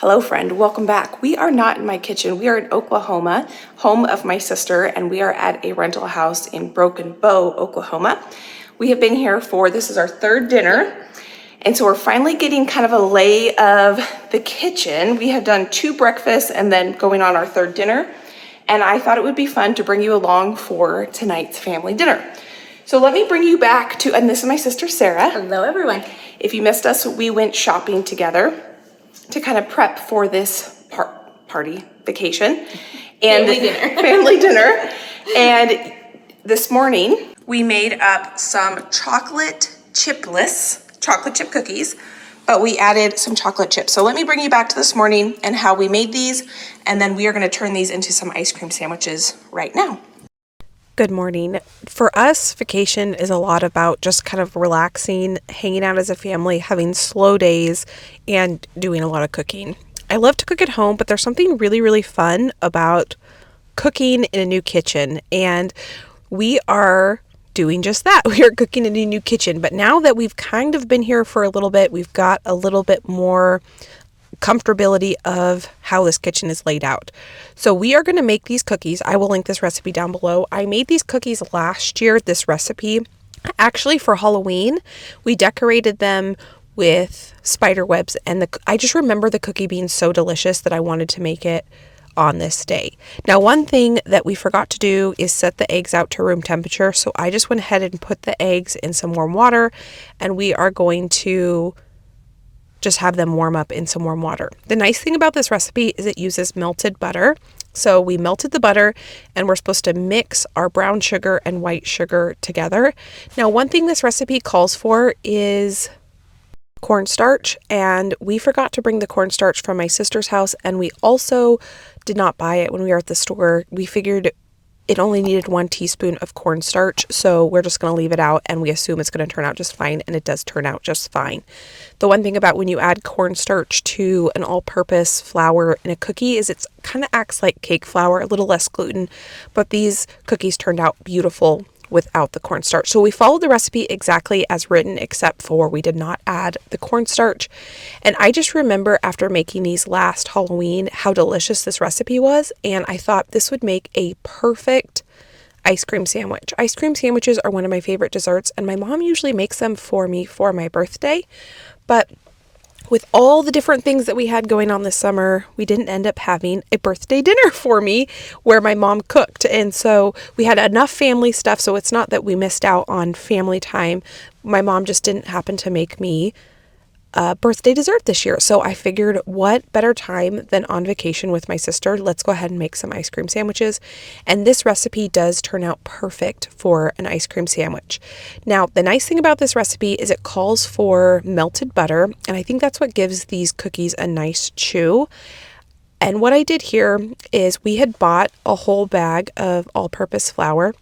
Hello friend, welcome back. We are not in my kitchen. We are in Oklahoma, home of my sister, and we are at a rental house in Broken Bow, Oklahoma. We have been here this is our third dinner. And so we're finally getting kind of a lay of the kitchen. We have done 2 breakfasts and then going on our third dinner. And I thought it would be fun to bring you along for tonight's family dinner. So let me bring you back to, and this is my sister Sarah. Hello everyone. If you missed us, we went shopping together to kind of prep for this vacation and family dinner. And this morning we made up some chocolate chip cookies, but we added some chocolate chips. So let me bring you back to this morning and how we made these, and then we are going to turn these into some ice cream sandwiches right now. Good morning. For us, vacation is a lot about just kind of relaxing, hanging out as a family, having slow days, and doing a lot of cooking. I love to cook at home, but there's something really, really fun about cooking in a new kitchen. And we are doing just that. We are cooking in a new kitchen. But now that we've kind of been here for a little bit, we've got a little bit more comfortability of how this kitchen is laid out. So we are going to make these cookies. I will link this recipe down below. I made these cookies last year, this recipe. Actually, for Halloween, we decorated them with spider webs, and I just remember the cookie being so delicious that I wanted to make it on this day. Now, one thing that we forgot to do is set the eggs out to room temperature. So I just went ahead and put the eggs in some warm water, and we are going to just have them warm up in some warm water. The nice thing about this recipe is it uses melted butter. So we melted the butter, and we're supposed to mix our brown sugar and white sugar together. Now, one thing this recipe calls for is cornstarch, and we forgot to bring the cornstarch from my sister's house, and we also did not buy it when we were at the store. We figured it only needed 1 teaspoon of cornstarch, so we're just going to leave it out, and we assume it's going to turn out just fine, and it does turn out just fine. The one thing about when you add cornstarch to an all-purpose flour in a cookie is it kind of acts like cake flour, a little less gluten, but these cookies turned out beautiful without the cornstarch. So we followed the recipe exactly as written, except for we did not add the cornstarch. And I just remember after making these last Halloween how delicious this recipe was, and I thought this would make a perfect ice cream sandwich. Ice cream sandwiches are one of my favorite desserts, and my mom usually makes them for me for my birthday. But with all the different things that we had going on this summer, we didn't end up having a birthday dinner for me where my mom cooked. And so we had enough family stuff, so it's not that we missed out on family time. My mom just didn't happen to make me a birthday dessert this year. So I figured, what better time than on vacation with my sister? Let's go ahead and make some ice cream sandwiches. And this recipe does turn out perfect for an ice cream sandwich. Now, the nice thing about this recipe is it calls for melted butter, and I think that's what gives these cookies a nice chew. And what I did here is we had bought a whole bag of all-purpose flour,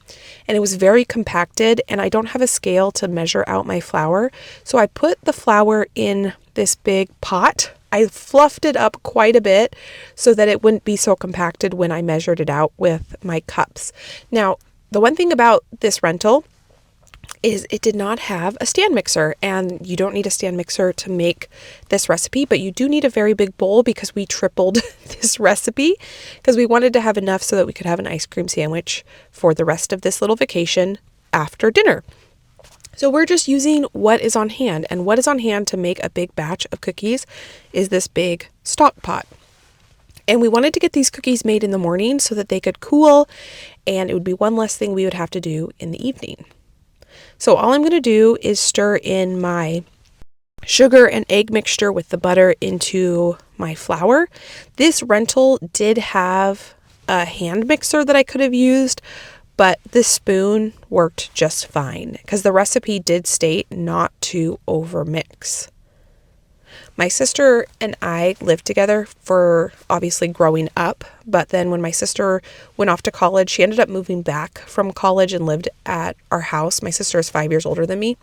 and it was very compacted, and I don't have a scale to measure out my flour. So I put the flour in this big pot. I fluffed it up quite a bit so that it wouldn't be so compacted when I measured it out with my cups. Now, the one thing about this rental is it did not have a stand mixer, and you don't need a stand mixer to make this recipe, but you do need a very big bowl because we tripled this recipe because we wanted to have enough so that we could have an ice cream sandwich for the rest of this little vacation after dinner. So we're just using what is on hand, and what is on hand to make a big batch of cookies is this big stock pot. And we wanted to get these cookies made in the morning so that they could cool, and it would be one less thing we would have to do in the evening. So all I'm going to do is stir in my sugar and egg mixture with the butter into my flour. This rental did have a hand mixer that I could have used, but this spoon worked just fine because the recipe did state not to overmix. My sister and I lived together for obviously growing up, but then when my sister went off to college, she ended up moving back from college and lived at our house. My sister is 5 years older than me,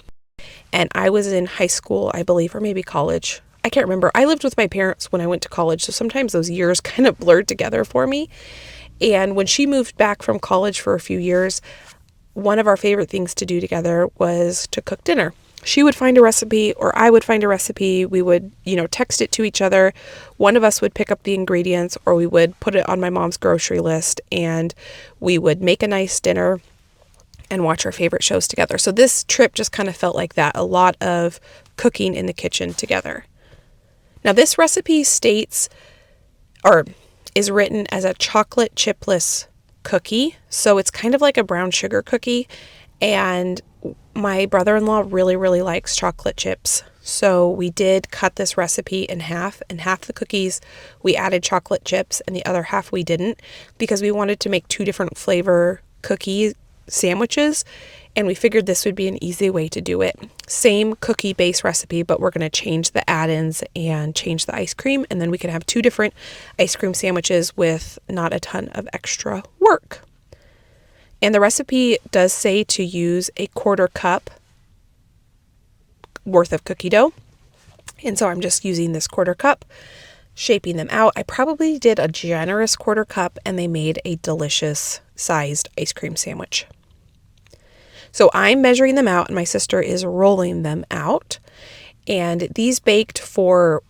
and I was in high school, I believe, or maybe college. I can't remember. I lived with my parents when I went to college, so sometimes those years kind of blurred together for me. And when she moved back from college for a few years, one of our favorite things to do together was to cook dinner. she would find a recipe or I would find a recipe. We would, text it to each other. One of us would pick up the ingredients, or we would put it on my mom's grocery list, and we would make a nice dinner and watch our favorite shows together. So this trip just kind of felt like that, a lot of cooking in the kitchen together. Now this recipe states, or is written as a chocolate chipless cookie. So it's kind of like a brown sugar cookie, and my brother-in-law really, really likes chocolate chips. So we did cut this recipe in half, and half the cookies we added chocolate chips and the other half we didn't, because we wanted to make 2 different flavor cookie sandwiches, and we figured this would be an easy way to do it. Same cookie base recipe, but we're going to change the add-ins and change the ice cream, and then we can have 2 different ice cream sandwiches with not a ton of extra work. And the recipe does say to use a 1/4 cup worth of cookie dough. And so I'm just using this 1/4 cup, shaping them out. I probably did a generous 1/4 cup, and they made a delicious sized ice cream sandwich. So I'm measuring them out, and my sister is rolling them out. And these baked for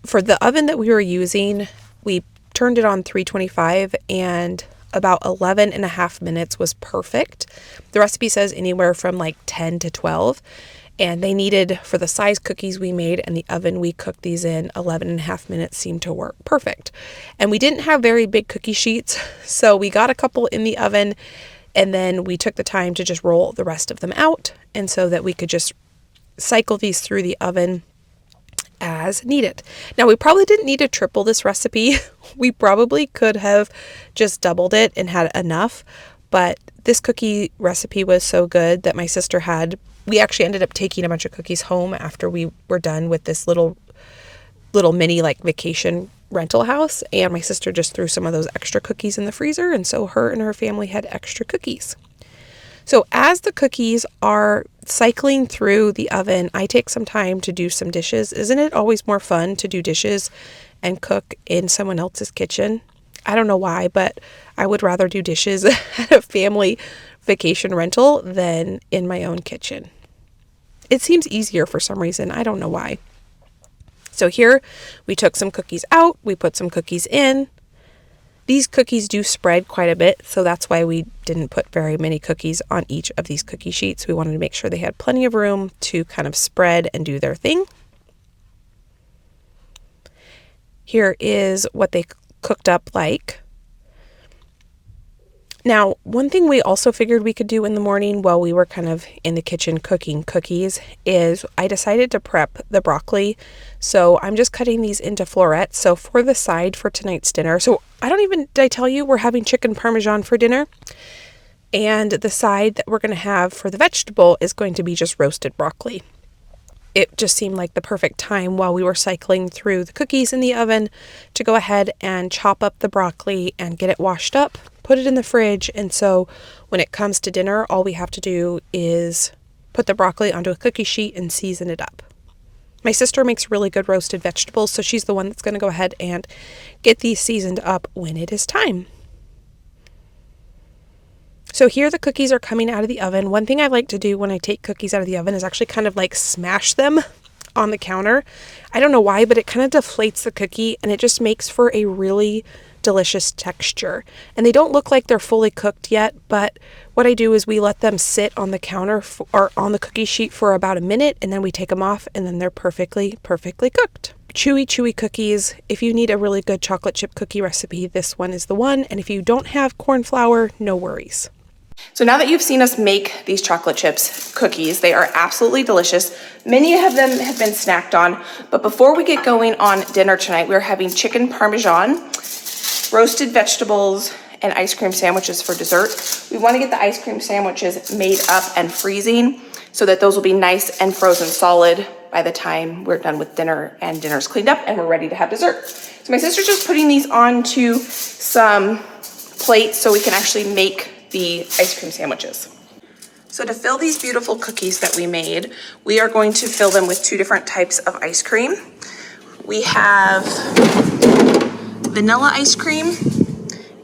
the oven that we were using, we turned it on 325, and about 11 and a half minutes was perfect. The recipe says anywhere from like 10 to 12, and they needed, for the size cookies we made and the oven we cooked these in, 11 and a half minutes seemed to work perfect. And we didn't have very big cookie sheets, so we got a couple in the oven, and then we took the time to just roll the rest of them out, and so that we could just cycle these through the oven as needed. Now, we probably didn't need to triple this recipe. We probably could have just doubled it and had enough, but this cookie recipe was so good that my sister we actually ended up taking a bunch of cookies home after we were done with this little mini like vacation rental house, and my sister just threw some of those extra cookies in the freezer, and so her and her family had extra cookies. So as the cookies are cycling through the oven, I take some time to do some dishes. Isn't it always more fun to do dishes and cook in someone else's kitchen? I don't know why, but I would rather do dishes at a family vacation rental than in my own kitchen. It seems easier for some reason. I don't know why. So here we took some cookies out. We put some cookies in. These cookies do spread quite a bit, so that's why we didn't put very many cookies on each of these cookie sheets. We wanted to make sure they had plenty of room to kind of spread and do their thing. Here is what they cooked up like. Now, one thing we also figured we could do in the morning while we were kind of in the kitchen cooking cookies is I decided to prep the broccoli. So I'm just cutting these into florets. So for the side for tonight's dinner, did I tell you we're having chicken parmesan for dinner? And the side that we're going to have for the vegetable is going to be just roasted broccoli. It just seemed like the perfect time while we were cycling through the cookies in the oven to go ahead and chop up the broccoli and get it washed up, put it in the fridge. And so when it comes to dinner, all we have to do is put the broccoli onto a cookie sheet and season it up. My sister makes really good roasted vegetables, so she's the one that's going to go ahead and get these seasoned up when it is time. So here the cookies are coming out of the oven. One thing I like to do when I take cookies out of the oven is actually kind of like smash them on the counter. I don't know why, but it kind of deflates the cookie, and it just makes for a really delicious texture. And they don't look like they're fully cooked yet, but what I do is we let them sit on the counter or on the cookie sheet for about a minute, and then we take them off, and then they're perfectly cooked. Chewy cookies. If you need a really good chocolate chip cookie recipe, this one is the one. And if you don't have corn flour, no worries. So now that you've seen us make these chocolate chips cookies, they are absolutely delicious. Many of them have been snacked on, but before we get going on dinner tonight, we're having chicken parmesan, roasted vegetables, and ice cream sandwiches for dessert. We want to get the ice cream sandwiches made up and freezing so that those will be nice and frozen solid by the time we're done with dinner and dinner's cleaned up and we're ready to have dessert. So my sister's just putting these onto some plates so we can actually make the ice cream sandwiches. So to fill these beautiful cookies that we made, we are going to fill them with 2 different types of ice cream. We have vanilla ice cream,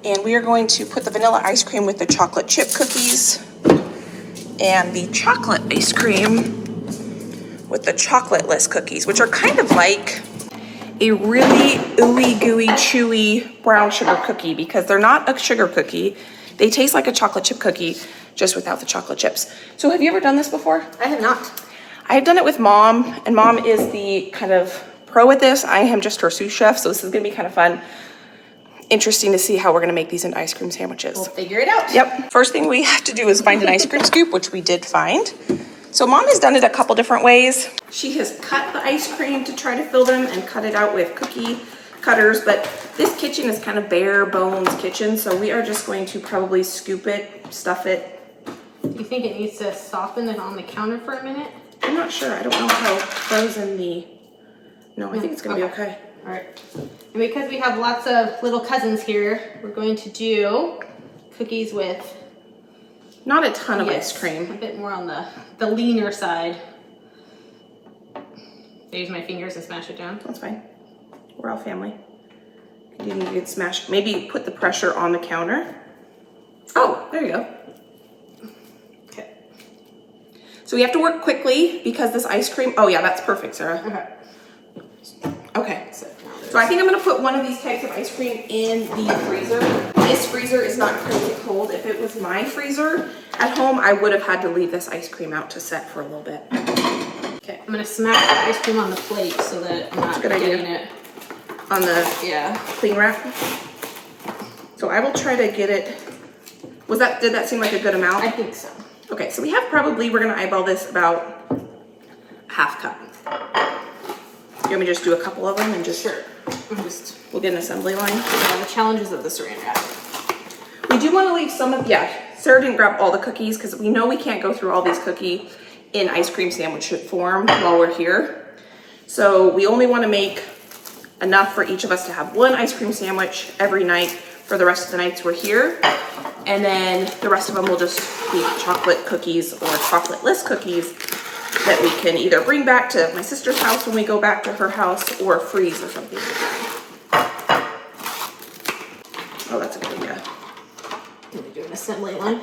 and we are going to put the vanilla ice cream with the chocolate chip cookies, and the chocolate ice cream with the chocolate-less cookies, which are kind of like a really ooey gooey chewy brown sugar cookie because they're not a sugar cookie. They taste like a chocolate chip cookie, just without the chocolate chips. So have you ever done this before? I have not. I have done it with Mom, and Mom is the kind of pro at this. I am just her sous chef, so this is gonna be kind of fun. Interesting to see how we're gonna make these into ice cream sandwiches. We'll figure it out. Yep, first thing we have to do is find an ice cream scoop, which we did find. So Mom has done it a couple different ways. She has cut the ice cream to try to fill them and cut it out with cookie cutters, but this kitchen is kind of bare bones kitchen, so we are just going to probably scoop it, stuff it. Do you think it needs to soften it on the counter for a minute? I'm not sure, I don't know how frozen the, no, I think it's gonna be okay. All right, and because we have lots of little cousins here, we're going to do cookies with Not a ton of ice a cream. bit more on the leaner side. I use my fingers and smash it down. That's fine. We're all family. You can smash, maybe put the pressure on the counter. Oh, there you go. Okay. So we have to work quickly because this ice cream, oh yeah, that's perfect, Sarah. Okay. Okay. So I think I'm gonna put one of these types of ice cream in the freezer. This freezer is not crazy cold. If it was my freezer at home, I would have had to leave this ice cream out to set for a little bit. Okay, I'm gonna smash the ice cream on the plate so that I'm not getting it on the cling wrap. So I will try to get it. Did that seem like a good amount? I think so. Okay, so we have probably, we're gonna eyeball this about half cup. You want me to just do a couple of them and just, Sure. We'll get an assembly line. Yeah, the challenges of the saran wrap. We do want to leave some of, Sarah didn't grab all the cookies because we know we can't go through all these cookies in ice cream sandwich form while we're here. So we only want to make enough for each of us to have one ice cream sandwich every night for the rest of the nights we're here. And then the rest of them will just be chocolate cookies or chocolate-less cookies that we can either bring back to my sister's house when we go back to her house or freeze or something like that. Oh, that's a good idea. Let me do an assembly line.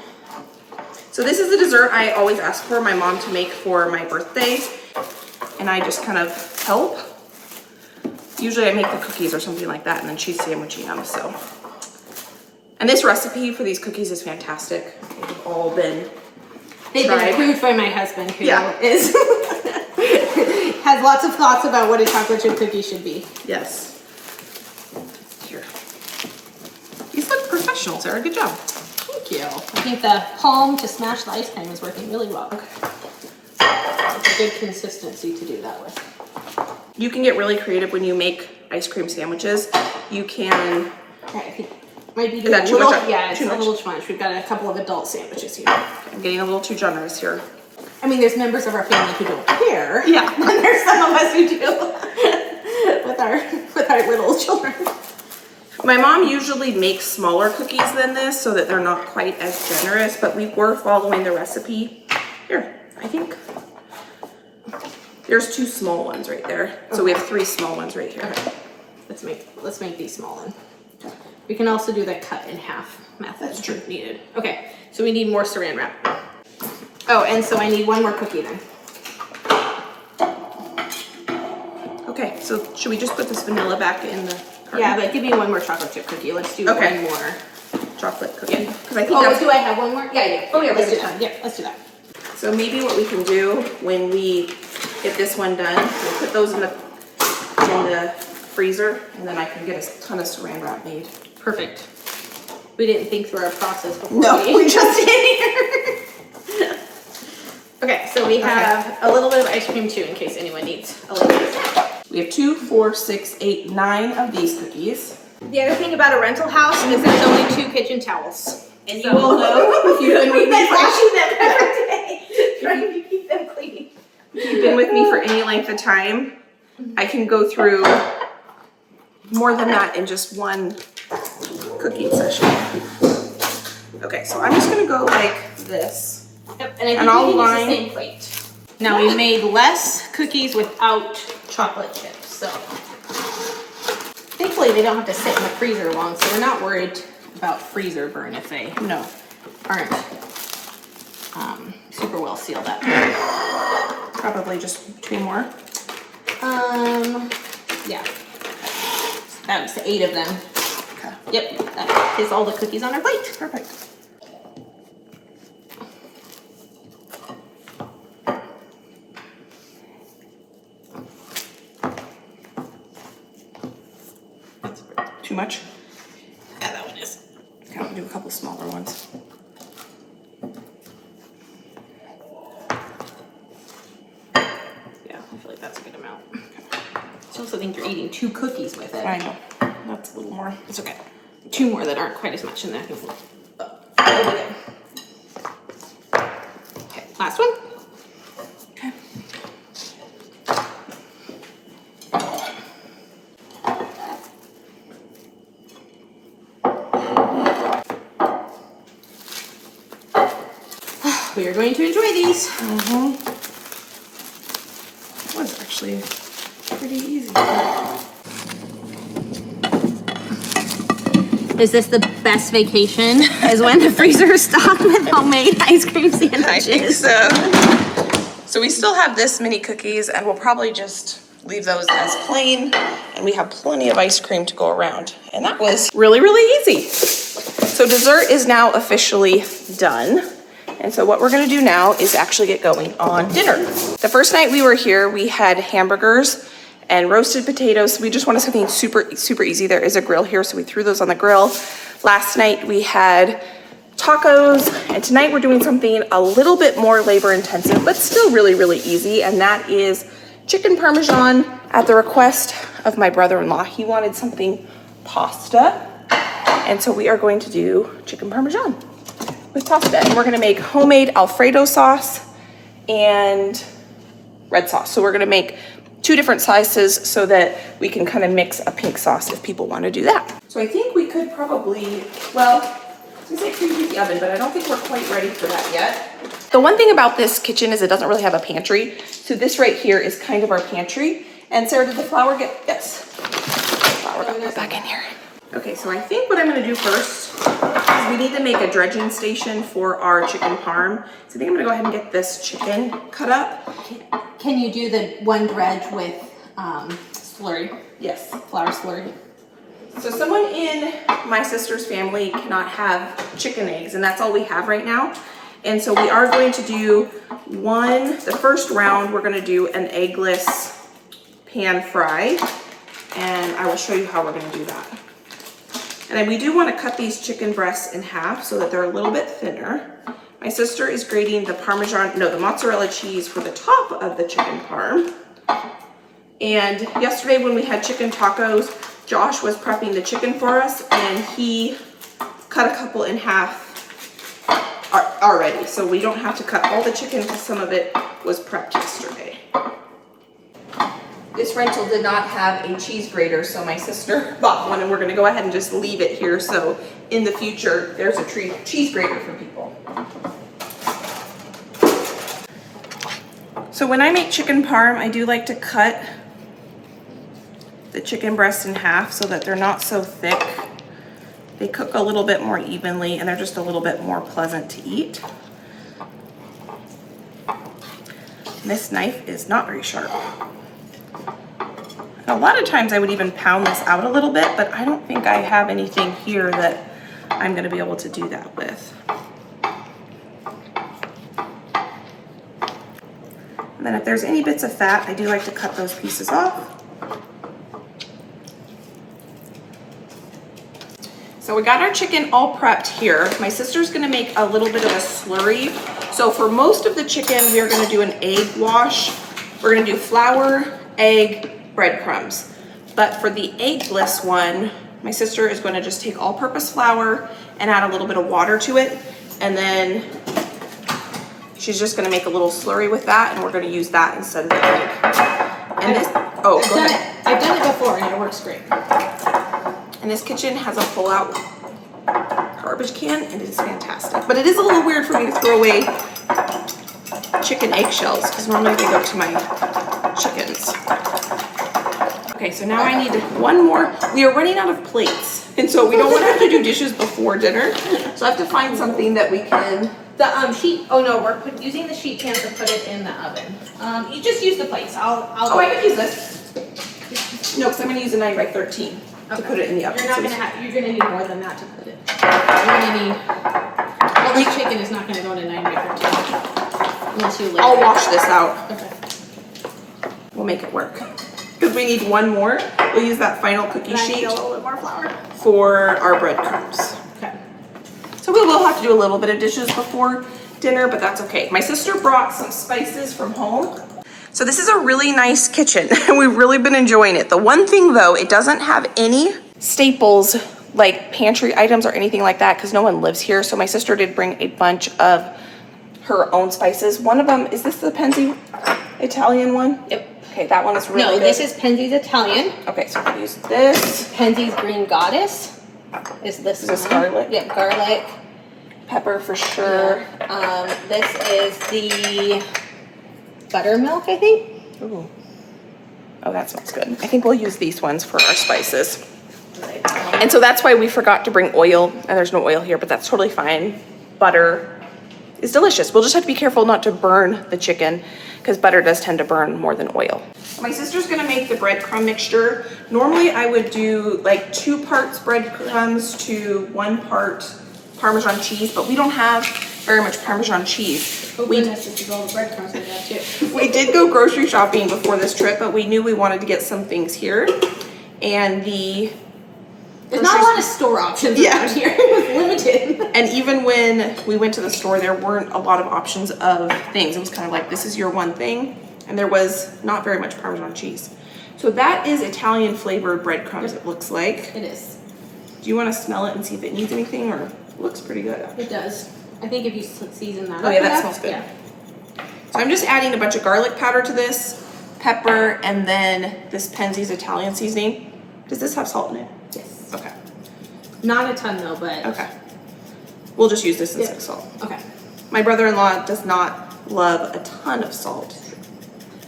So this is the dessert I always ask for my mom to make for my birthday, and I just kind of help. Usually I make the cookies or something like that, and then she's sandwiching them, so. And this recipe for these cookies is fantastic. They've all been They've tried. been approved by my husband, who is has lots of thoughts about what a chocolate chip cookie should be. Yes. Here. These look professional, Sarah. Good job. Thank you. I think the palm to smash the ice cream is working really well. Okay. It's a good consistency to do that with. You can get really creative when you make ice cream sandwiches. You can. I think might be Is that a too little, much? yeah, it's Too a much? little too much. We've got a couple of adult sandwiches here. I'm getting a little too generous here. I mean, there's members of our family who don't care. Yeah. And there's some of us who do with our little children. My mom usually makes smaller cookies than this so that they're not quite as generous, but we were following the recipe. Here, I think there's 2 small ones right there. So we have 3 small ones right here. Okay. Let's make these small ones. We can also do the cut in half method. That's true. If needed. Okay, so we need more saran wrap. Oh, and so I need one more cookie then. Okay, so should we just put this vanilla back in the carton? Yeah, but give me one more chocolate chip cookie. Let's do one more. Chocolate cookie. Yeah. Because I think Oh, that's, do I have one more? Yeah. Oh, yeah, Let's we do have that. Yeah, let's do that. so maybe what we can do when we get this one done, we'll put those in the freezer, and then I can get a ton of saran wrap made. Perfect. We didn't think through our process before. No, we just did here. Okay, so we have a little bit of ice cream too, in case anyone needs a little bit. We have 2, 4, 6, 8, 9 of these cookies. The other thing about a rental house is there's only 2 kitchen towels. And you will know if you've been with me for washing them every day, trying to keep them clean. If you've been with me for any length of time, I can go through more than that in just one cooking session. Okay, so I'm just gonna go like this. Yep, and I think I'll we can line- use the same plate. Now we made less cookies without chocolate chips, so thankfully they don't have to sit in the freezer long, so we're not worried about freezer burn if they aren't super well sealed up. Probably just 2 more. Yeah. That was 8 of them. Okay. Yep, that is all the cookies on our plate. Perfect. Too much? Yeah, that one is. Okay, I'll do a couple smaller ones. Yeah, I feel like that's a good amount. I also think you're eating 2 cookies with it. I know. That's a little more. It's okay. 2 more that aren't quite as much in there. Okay, last one. Okay. We are going to enjoy these. That was actually pretty easy. Is this the best vacation? Is when the freezer is stocked with homemade ice cream sandwiches? I think so. So we still have this many cookies, and we'll probably just leave those as plain, and we have plenty of ice cream to go around. And that was really, really easy. So dessert is now officially done. And so what we're gonna do now is actually get going on dinner. The first night we were here, we had hamburgers and roasted potatoes. We just wanted something super, super easy. There is a grill here, so we threw those on the grill. Last night we had tacos, and tonight we're doing something a little bit more labor intensive, but still really, really easy, and that is chicken parmesan at the request of my brother-in-law. He wanted something pasta, and so we are going to do chicken parmesan with pasta, and we're gonna make homemade Alfredo sauce and red sauce. So we're gonna make 2 different sizes so that we can kind of mix a pink sauce if people want to do that. So I think we could probably, well, I was gonna say preheat the oven, but I don't think we're quite ready for that yet. The one thing about this kitchen is it doesn't really have a pantry. So this right here is kind of our pantry. And Sarah, did the flour get, yes. Flour got put back in here. Okay, so I think what I'm gonna do first is we need to make a dredging station for our chicken parm. So I think I'm gonna go ahead and get this chicken cut up. Can you do the one dredge with slurry? Yes. Flour slurry. So someone in my sister's family cannot have chicken eggs, and that's all we have right now. And so we are going to do the first round, we're gonna do an eggless pan fry, and I will show you how we're gonna do that. And then we do wanna cut these chicken breasts in half so that they're a little bit thinner. My sister is grating the the mozzarella cheese for the top of the chicken parm. And yesterday when we had chicken tacos, Josh was prepping the chicken for us, and he cut a couple in half already. So we don't have to cut all the chicken because some of it was prepped yesterday. This rental did not have a cheese grater, so my sister bought one, and we're gonna go ahead and just leave it here so in the future there's a cheese grater for people. So when I make chicken parm, I do like to cut the chicken breasts in half so that they're not so thick. They cook a little bit more evenly, and they're just a little bit more pleasant to eat. And this knife is not very sharp. A lot of times I would even pound this out a little bit, but I don't think I have anything here that I'm gonna be able to do that with. And then if there's any bits of fat, I do like to cut those pieces off. So we got our chicken all prepped here. My sister's gonna make a little bit of a slurry. So for most of the chicken, we are gonna do an egg wash. We're gonna do flour, egg, breadcrumbs. But for the eggless one, my sister is gonna just take all-purpose flour and add a little bit of water to it. And then she's just gonna make a little slurry with that, and we're gonna use that instead of the egg. And I've done it before, and it works great. And this kitchen has a pull-out garbage can, and it is fantastic. But it is a little weird for me to throw away chicken eggshells, because normally they go to my chickens. Okay, so now I need one more. We are running out of plates, and so we don't want to have to do dishes before dinner. So I have to find something that The sheet. Oh no, we're using the sheet pan to put it in the oven. You just use the plates. Oh, I could use this. No, because I'm going to use a 9 by 13 to put it in the oven. You're not gonna have. You're gonna need more than that to put it. You're gonna need. All this chicken is not gonna go to 9 by 13 unless you. I'll wash this out. Okay. We'll make it work. Because we need one more. We'll use that final cookie sheet A little bit more flour for our breadcrumbs. Okay. So we will have to do a little bit of dishes before dinner, but that's okay. My sister brought some spices from home. So this is a really nice kitchen and we've really been enjoying it. The one thing though, it doesn't have any staples like pantry items or anything like that because no one lives here. So my sister did bring a bunch of her own spices. One of them, is this the Penzi Italian one? Yep. Okay, that one is really good. No, this is Penzi's Italian. Okay, so we'll use this. Penzi's Green Goddess is this. Is this garlic? Yep, garlic. Pepper for sure. This is the buttermilk, I think. Ooh. Oh, that smells good. I think we'll use these ones for our spices. And so that's why we forgot to bring oil, and there's no oil here, but that's totally fine. Butter is delicious. We'll just have to be careful not to burn the chicken because butter does tend to burn more than oil. My sister's gonna make the breadcrumb mixture. Normally I would do like 2 parts breadcrumbs to 1 part Parmesan cheese, but we don't have very much Parmesan cheese. Oh goodness, this is all the breadcrumbs we got too. We did go grocery shopping before this trip, but we knew we wanted to get some things here. And there's not a lot of store options around here. It's limited. And even when we went to the store, there weren't a lot of options of things. It was kind of like, this is your one thing. And there was not very much Parmesan cheese. So that is Italian flavored breadcrumbs, it looks like. It is. Do you want to smell it and see if it needs anything, or it looks pretty good? It does. I think if you season that. Oh yeah, that smells good. Yeah. So I'm just adding a bunch of garlic powder to this, pepper, and then this Penzi's Italian seasoning. Does this have salt in it? Yes. Okay. Not a ton though, but. Okay. We'll just use this instead of salt. Okay. My brother-in-law does not love a ton of salt.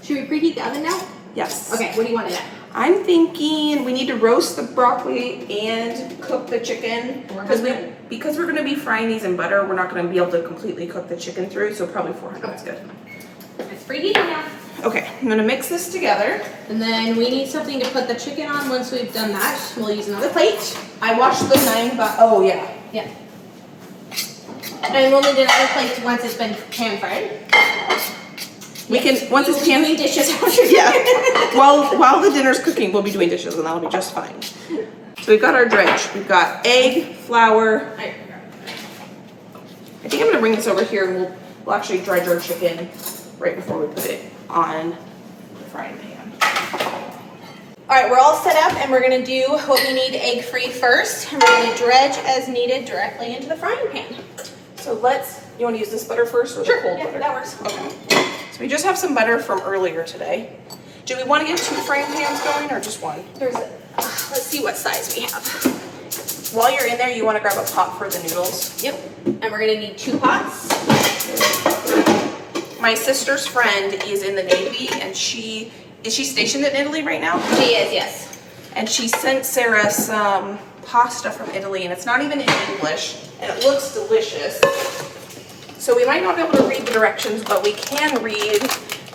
Should we preheat the oven now? Yes. Okay, what do you want it at? I'm thinking we need to roast the broccoli and cook the chicken because we're going to be frying these in butter. We're not going to be able to completely cook the chicken through, so probably 400 is good. It's preheating now. Okay, I'm going to mix this together. And then we need something to put the chicken on. Once we've done that, we'll use another plate. I washed the 9 by, oh yeah. Yeah. And we'll need another plate once it's been pan fried. We can, once it's pan doing dishes after yeah. While the dinner's cooking, we'll be doing dishes and that'll be just fine. So we've got our dredge. We've got egg, flour. I think I'm gonna bring this over here and we'll actually dredge our chicken right before we put it on the frying pan. All right, we're all set up and we're gonna do what we need egg-free first. And we're gonna dredge as needed directly into the frying pan. So you wanna use this butter first or the cold butter? That works. Okay. So we just have some butter from earlier today. Do we wanna get 2 frying pans going or just 1? Let's see what size we have. While you're in there, you wanna grab a pot for the noodles. Yep, and we're gonna need 2 pots. My sister's friend is in the Navy and is she stationed in Italy right now? She is, yes. And she sent Sarah some pasta from Italy and it's not even in English and it looks delicious. So we might not be able to read the directions, but we can read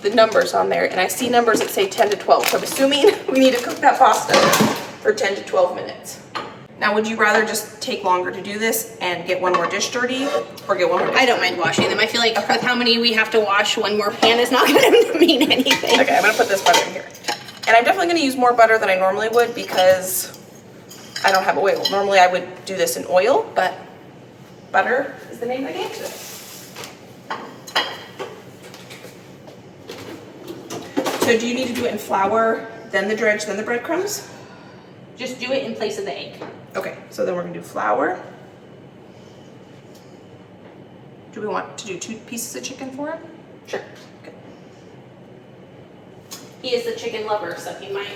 the numbers on there. And I see numbers that say 10 to 12. So I'm assuming we need to cook that pasta for 10 to 12 minutes. Now, would you rather just take longer to do this and get 1 more dish dirty or get 1 more dish I don't mind washing them. I feel like with how many we have to wash, 1 more pan is not gonna mean anything. Okay, I'm gonna put this butter in here. And I'm definitely gonna use more butter than I normally would because I don't have oil. Normally I would do this in oil, but butter is the name of the game today. So do you need to do it in flour, then the dredge, then the breadcrumbs? Just do it in place of the egg. Okay, so then we're gonna do flour. Do we want to do 2 pieces of chicken for it? Sure. Okay. He is the chicken lover, so he might.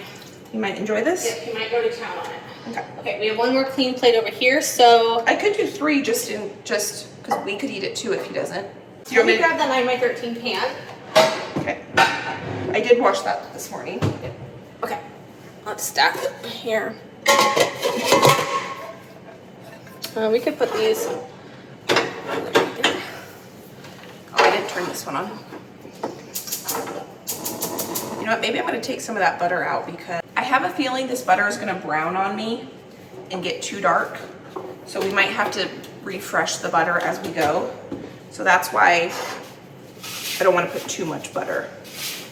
You might enjoy this? Yep, he might go to town on it. Okay. Okay, we have 1 more clean plate over here, so. I could do 3 just because we could eat it too if he doesn't. Let me grab the 9x13 pan. Okay. I did wash that this morning. Okay, let's stack it here. We could put these. this one on. You know what, maybe I'm gonna take some of that butter out because I have a feeling this butter is gonna brown on me and get too dark. So we might have to refresh the butter as we go. So that's why I don't wanna put too much butter.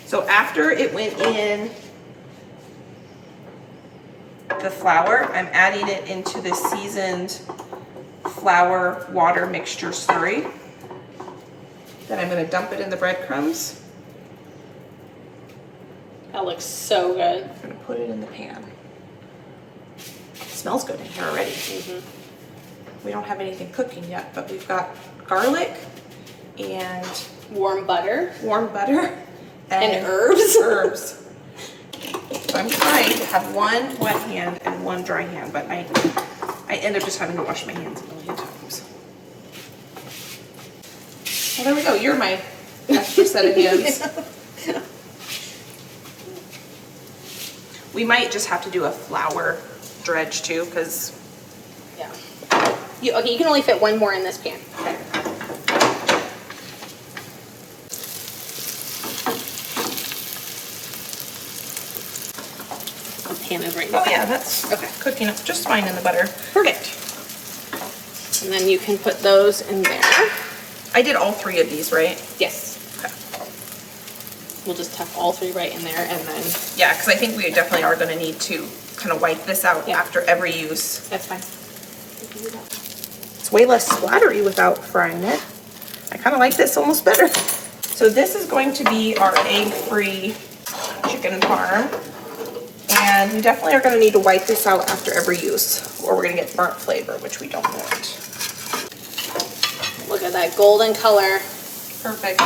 So after it went in the flour, I'm adding it into the seasoned flour water mixture slurry. Then I'm gonna dump it in the breadcrumbs. That looks so good. I'm gonna put it in the pan. It smells good in here already. We don't have anything cooking yet, but we've got garlic and Warm butter. And herbs. Herbs. So I'm trying to have one wet hand and one dry hand, but I end up just having to wash my hands a million times. Well, there we go. You're my extra set of hands. We might just have to do a flour dredge too, because Yeah. Okay, you can only fit one more in this pan. okay. Pan over Oh yeah, that's okay. Cooking up just fine in the butter. Perfect. And then you can put those in there. I did all 3 of these, right? Yes. Okay. We'll just tuck all 3 right in there and then Yeah, because I think we definitely are going to need to kind of wipe this out after every use. that's fine. It's way less splattery without frying it. I kind of like this almost better. So this is going to be our egg-free chicken parm. And we definitely are going to need to wipe this out after every use, or we're going to get burnt flavor, which we don't want. Look at that golden color. Perfect.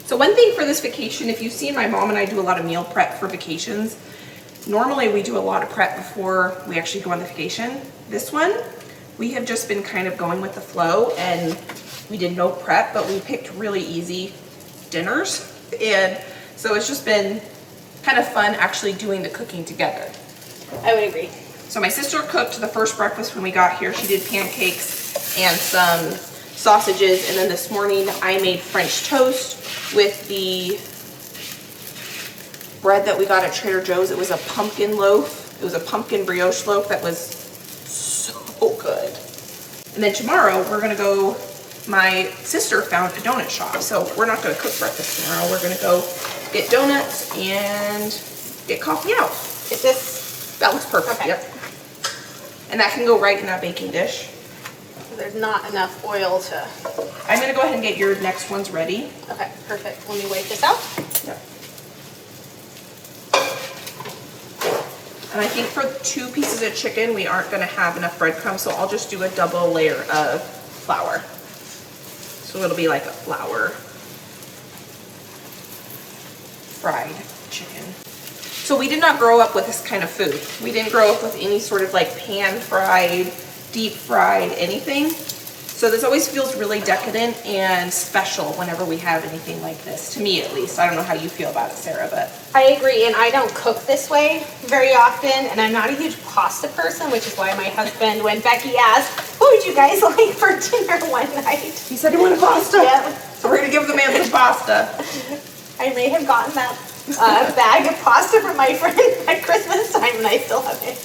So one thing for this vacation, if you've seen my mom and I do a lot of meal prep for vacations, normally we do a lot of prep before we actually go on the vacation. This one, we have just been kind of going with the flow, and we did no prep, but we picked really easy dinners. And so it's just been kind of fun actually doing the cooking together. I would agree. So my sister cooked the first breakfast when we got here. She did pancakes and some sausages, and then this morning I made French toast with the bread that we got at Trader Joe's. It was a pumpkin loaf. It was a pumpkin brioche loaf that was so good. And then tomorrow we're gonna go, my sister found a donut shop, so we're not gonna cook breakfast tomorrow. We're gonna go get donuts and get coffee out. Is this? That looks perfect, Okay. yep. And that can go right in that baking dish. There's not enough oil to. I'm gonna go ahead and get your next ones ready. Okay, perfect. Let me wipe this out. Yep. And I think for 2 pieces of chicken, we aren't gonna have enough breadcrumbs, so I'll just do a double layer of flour. So it'll be like a flour fried chicken. So we did not grow up with this kind of food. We didn't grow up with any sort of like pan fried, deep fried, anything. So this always feels really decadent and special whenever we have anything like this, to me at least. I don't know how you feel about it, Sarah, but. I agree, and I don't cook this way very often, and I'm not a huge pasta person, which is why my husband, when Becky asked, what would you guys like for dinner one night? He said he wanted pasta. Yeah. So we're gonna give the man some pasta. I may have gotten that bag of pasta from my friend at Christmas time, and I still haven't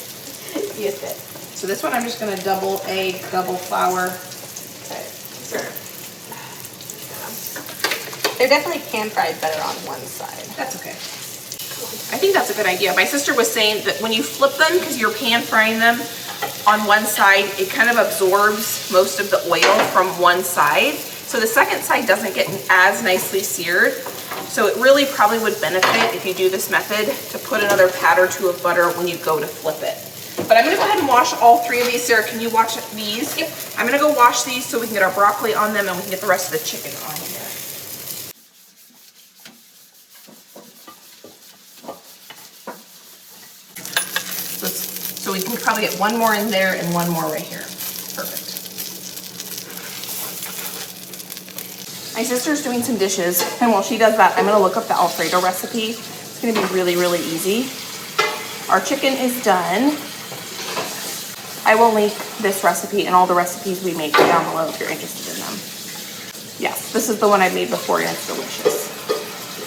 used it. So this one I'm just gonna double egg, double flour. Okay, sure. They're definitely pan fried better on one side. That's okay. I think that's a good idea. My sister was saying that when you flip them, because you're pan frying them on one side, it kind of absorbs most of the oil from one side. So the second side doesn't get as nicely seared. So it really probably would benefit if you do this method to put another pat or 2 of butter when you go to flip it. But I'm gonna go ahead and wash all 3 of these. Sarah, can you watch these? Yep. I'm gonna go wash these so we can get our broccoli on them and we can get the rest of the chicken on here. So we can probably get 1 more in there and 1 more right here. Perfect. My sister's doing some dishes, and while she does that, I'm gonna look up the Alfredo recipe. It's gonna be really, really easy. Our chicken is done. I will link this recipe and all the recipes we make down below if you're interested in them. Yes, this is the one I made before and it's delicious.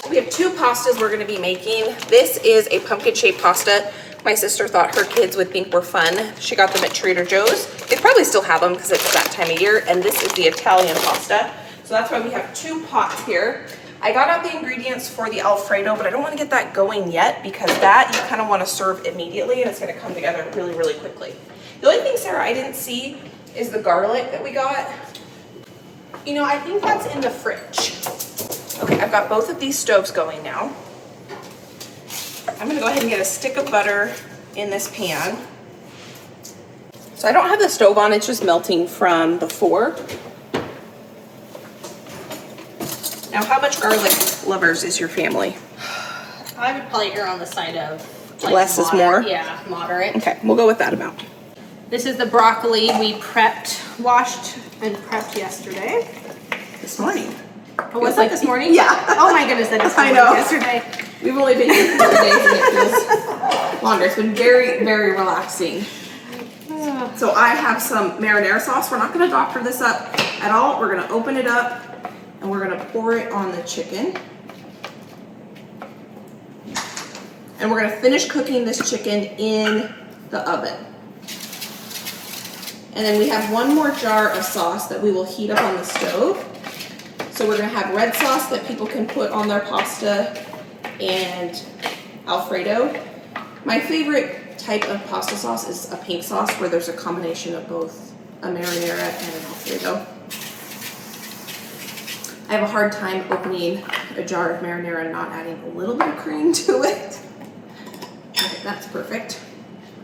We have 2 pastas we're gonna be making. This is a pumpkin shaped pasta. My sister thought her kids would think were fun. She got them at Trader Joe's. They probably still have them because it's that time of year. And this is the Italian pasta. So that's why we have 2 pots here. I got out the ingredients for the Alfredo, but I don't want to get that going yet because that you kind of want to serve immediately and it's going to come together really, really quickly. The only thing, Sarah, I didn't see is the garlic that we got. You know, I think that's in the fridge. Okay, I've got both of these stoves going now. I'm gonna go ahead and get a stick of butter in this pan. So I don't have the stove on, it's just melting from before. Now, how much garlic lovers is your family? I would probably err on the side of like less is more? Yeah, moderate. Okay, we'll go with that amount. This is the broccoli we washed and prepped yesterday. This morning. Oh, was that this morning? Yeah. Oh my goodness, that is I know. yesterday. We've only been here 4 days and it feels longer. It's been very, very relaxing. So I have some marinara sauce. We're not gonna doctor this up at all. We're gonna open it up and we're gonna pour it on the chicken. And we're gonna finish cooking this chicken in the oven. And then we have 1 more jar of sauce that we will heat up on the stove. So we're gonna have red sauce that people can put on their pasta and Alfredo. My favorite type of pasta sauce is a pink sauce where there's a combination of both a marinara and an Alfredo. I have a hard time opening a jar of marinara and not adding a little bit of cream to it. Okay, that's perfect.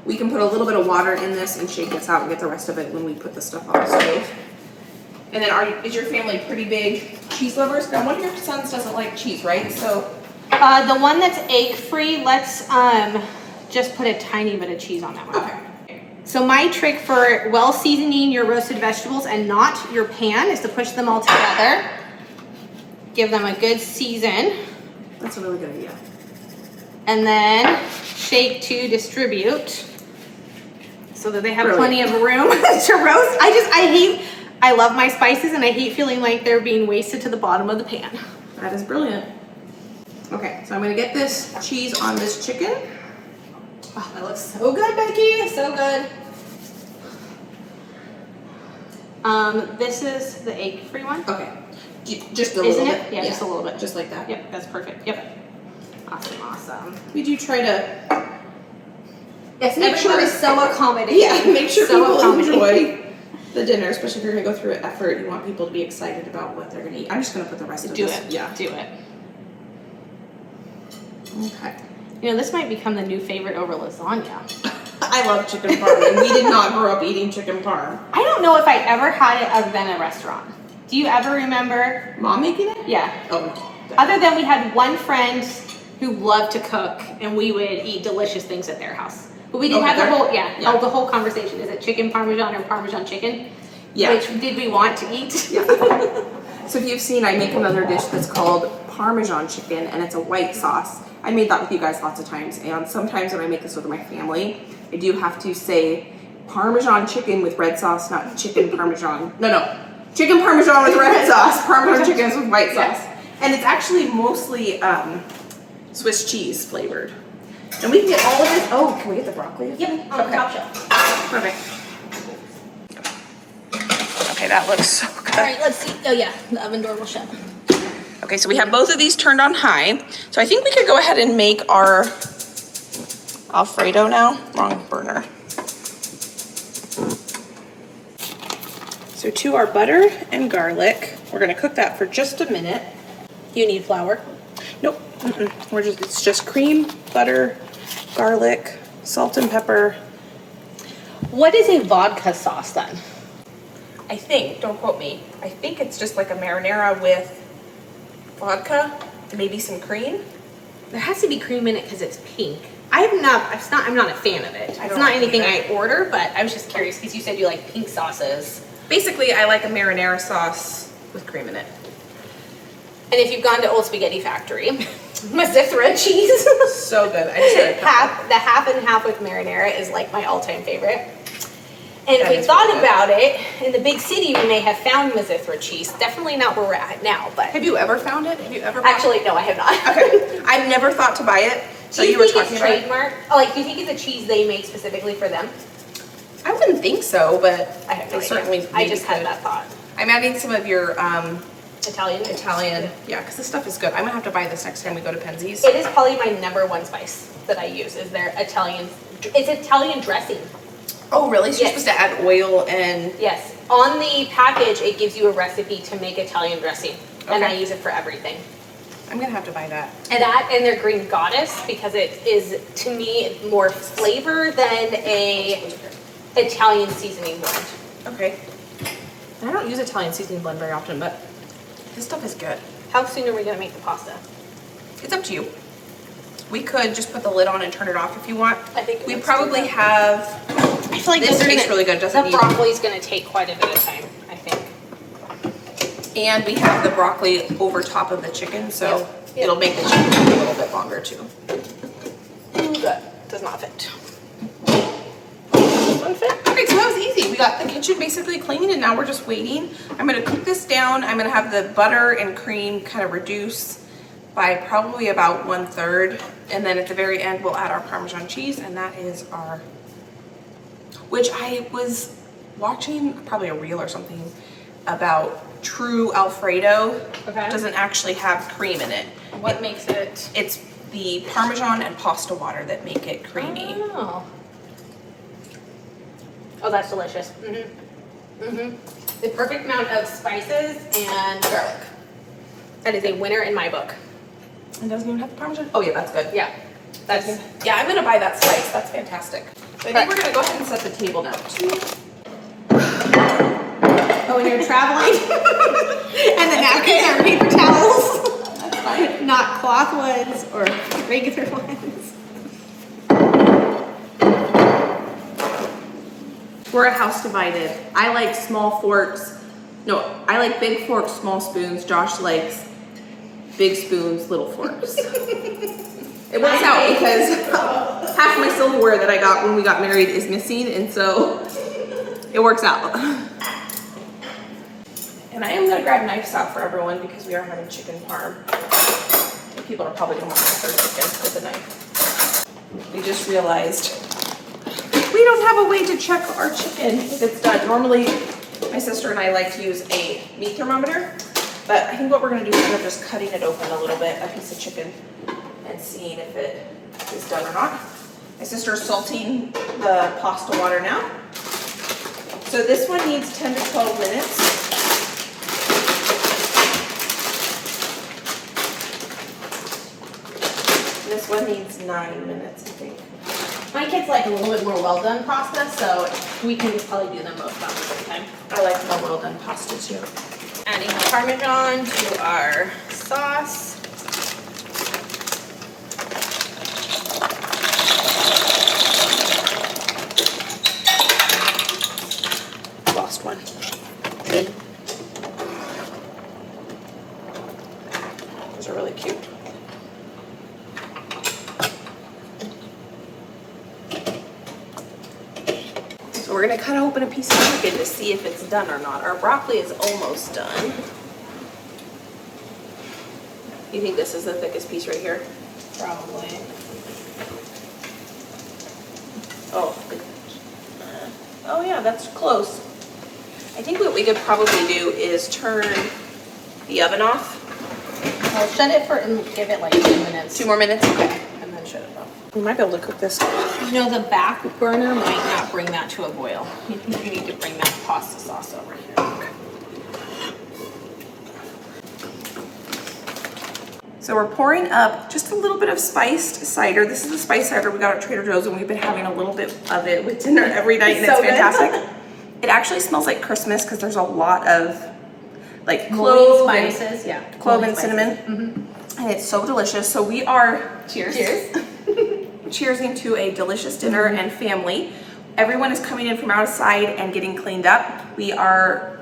We can put a little bit of water in this and shake this out and get the rest of it when we put the stuff on the stove. And then is your family pretty big cheese lovers? Now, one of your sons doesn't like cheese, right? So The one that's egg-free, let's just put a tiny bit of cheese on that one. okay. So my trick for well seasoning your roasted vegetables and not your pan is to push them all together. Give them a good season. That's a really good idea. And then shake to distribute so that they have Brilliant. plenty of room to roast. I love my spices and I hate feeling like they're being wasted to the bottom of the pan. That is brilliant. Okay, so I'm gonna get this cheese on this chicken. Oh, that looks so good, Becky, so good. This is the egg-free one. Okay, just a Isn't little it? bit. Yeah, just a little bit. Just like that. Yep, that's perfect. Yep. Awesome. We do try to, Yes, Make sure- everyone is so accommodating. yeah, make sure So people accommodating. enjoy the dinner, especially if you're gonna go through an effort. You want people to be excited about what they're gonna eat. I'm just gonna put the rest of Do this. it. Yeah. Do it. Okay. You know, this might become the new favorite over lasagna. I love chicken parm, and we did not grow up eating chicken parm. I don't know if I ever had it other than a restaurant. Do you ever remember? Mom making it? Yeah. Oh no. Other than we had one friend who loved to cook and we would eat delicious things at their house. But we didn't Oh, have the Heather? whole, Yeah. the whole conversation. Is it chicken parmesan or parmesan chicken? Yeah. Which did we want to eat? So if you've seen, I make another dish that's called Parmesan chicken, and it's a white sauce. I made that with you guys lots of times, and sometimes when I make this with my family, I do have to say Parmesan chicken with red sauce, not chicken Parmesan. No. Chicken Parmesan with red sauce. Parmesan chicken is with white sauce. Yeah. And it's actually mostly Swiss cheese flavored. And we can get all of this. Oh, can we get the broccoli? Yep, on the top shelf. Perfect. Okay, that looks so good. All right, let's see. Oh yeah, the oven door will shut. Okay, so we have both of these turned on high. So I think we could go ahead and make our Alfredo now. Wrong burner. So to our butter and garlic, we're gonna cook that for just a minute. You need flour. Nope, it's just cream, butter, garlic, salt and pepper. What is a vodka sauce then? I think, don't quote me, I think it's just like a marinara with vodka and maybe some cream. There has to be cream in it because it's pink. I'm not a fan of it. It's don't not like anything it I order, but I was just curious because you said you like pink sauces. Basically, I like a marinara sauce with cream in it. And if you've gone to Old Spaghetti Factory, Mazzifra cheese. So good. I just had a couple. The half and half with marinara is like my all-time favorite. And if we thought about it, in the big city, we may have found Mazithra cheese. Definitely not where we're at now, but. Have you ever found it? Have you ever? Actually, no, I have not. Okay, I've never thought to buy it. So you were talking about it? Trademark? Oh, like, do you think it's a cheese they make specifically for them? I wouldn't think so, but I have no idea. certainly. I just had that thought. I'm adding some of your Italian? yeah, because this stuff is good. I'm gonna have to buy this next time we go to Penzi's. It is probably my #1 spice that I use, is their Italian, it's Italian dressing. Oh, really? So you're supposed to add oil and... Yes. On the package, it gives you a recipe to make Italian dressing, and I Okay. use it for everything. I'm gonna have to buy that. And that and their green goddess, because it is, to me, more flavor than a Italian seasoning blend. Okay. And I don't use Italian seasoning blend very often, but this stuff is good. How soon are we gonna make the pasta? It's up to you. We could just put the lid on and turn it off if you want. I think we let's probably do that. have... I feel like This tastes really good, doesn't it? The broccoli's gonna take quite a bit of time, I think. And we have the broccoli over top of the chicken, so Yep. it'll make the chicken a little bit longer too. That does not fit. Okay, so that was easy. We got the kitchen basically clean and now we're just waiting. I'm gonna cook this down. I'm gonna have the butter and cream kind of reduce by probably about 1/3. And then at the very end, we'll add our Parmesan cheese, and that is our, which I was watching probably a reel or something about true Alfredo. Okay. Doesn't actually have cream in it. What makes it? It's the Parmesan and pasta water that make it creamy. Oh. Oh, that's delicious. The perfect amount of spices and garlic. That is a winner in my book. It doesn't even have the Parmesan? Oh yeah, that's good. Yeah. That's Yeah, I'm gonna buy that spice. That's fantastic. So I think we're gonna go ahead and set the table now too. oh, when you're traveling. And the napkins are paper towels. That's fine. Not cloth ones or regular ones. We're a house divided. I like small forks. No, I like big forks, small spoons. Josh likes big spoons, little forks. It works out because half my silverware that I got when we got married is missing, and so it works out. And I am gonna grab knives out for everyone because we are having chicken parm. And people are probably gonna want to serve chicken with a knife. We just realized we don't have a way to check our chicken if it's done. Normally, my sister and I like to use a meat thermometer, but I think what we're gonna do is kind of just cutting it open a little bit, a piece of chicken, and seeing if it is done or not. My sister's salting the pasta water now. So this one needs 10 to 12 minutes. This one needs 9 minutes, I think. My kids like a little bit more well done pasta, so we can just probably do them both about the same time. I like more well done pasta too. Adding the Parmesan to our sauce. Lost one. Those are really cute. So we're gonna cut open a piece of chicken to see if it's done or not. Our broccoli is almost done. You think this is the thickest piece right here? Probably. Oh. Oh yeah, that's close. I think what we could probably do is turn the oven off. I'll shut it for and give it like 2 minutes. 2 more minutes? Okay. And then shut it off. We might be able to cook this. You know, the back burner might not bring that to a boil. You need to bring that pasta sauce over here. So we're pouring up just a little bit of spiced cider. This is the spiced cider we got at Trader Joe's, and we've been having a little bit of it with dinner every night, and it's so good. fantastic. It actually smells like Christmas because there's a lot of like Clove clove and, spices, yeah. clove and cinnamon, and it's so delicious. So we are Cheers. cheersing to a delicious dinner and family. Everyone is coming in from outside and getting cleaned up. We are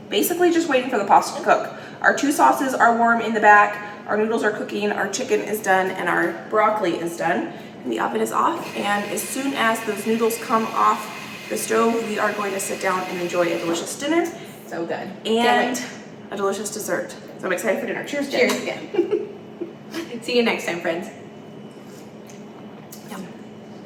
basically just waiting for the pasta to cook. Our 2 sauces are warm in the back. Our noodles are cooking, our chicken is done, and our broccoli is done. And the oven is off, and as soon as those noodles come off the stove, we are going to sit down and enjoy a delicious dinner. So good. And a delicious dessert. So I'm excited for dinner. Cheers, Jen. Cheers again. See you next time, friends.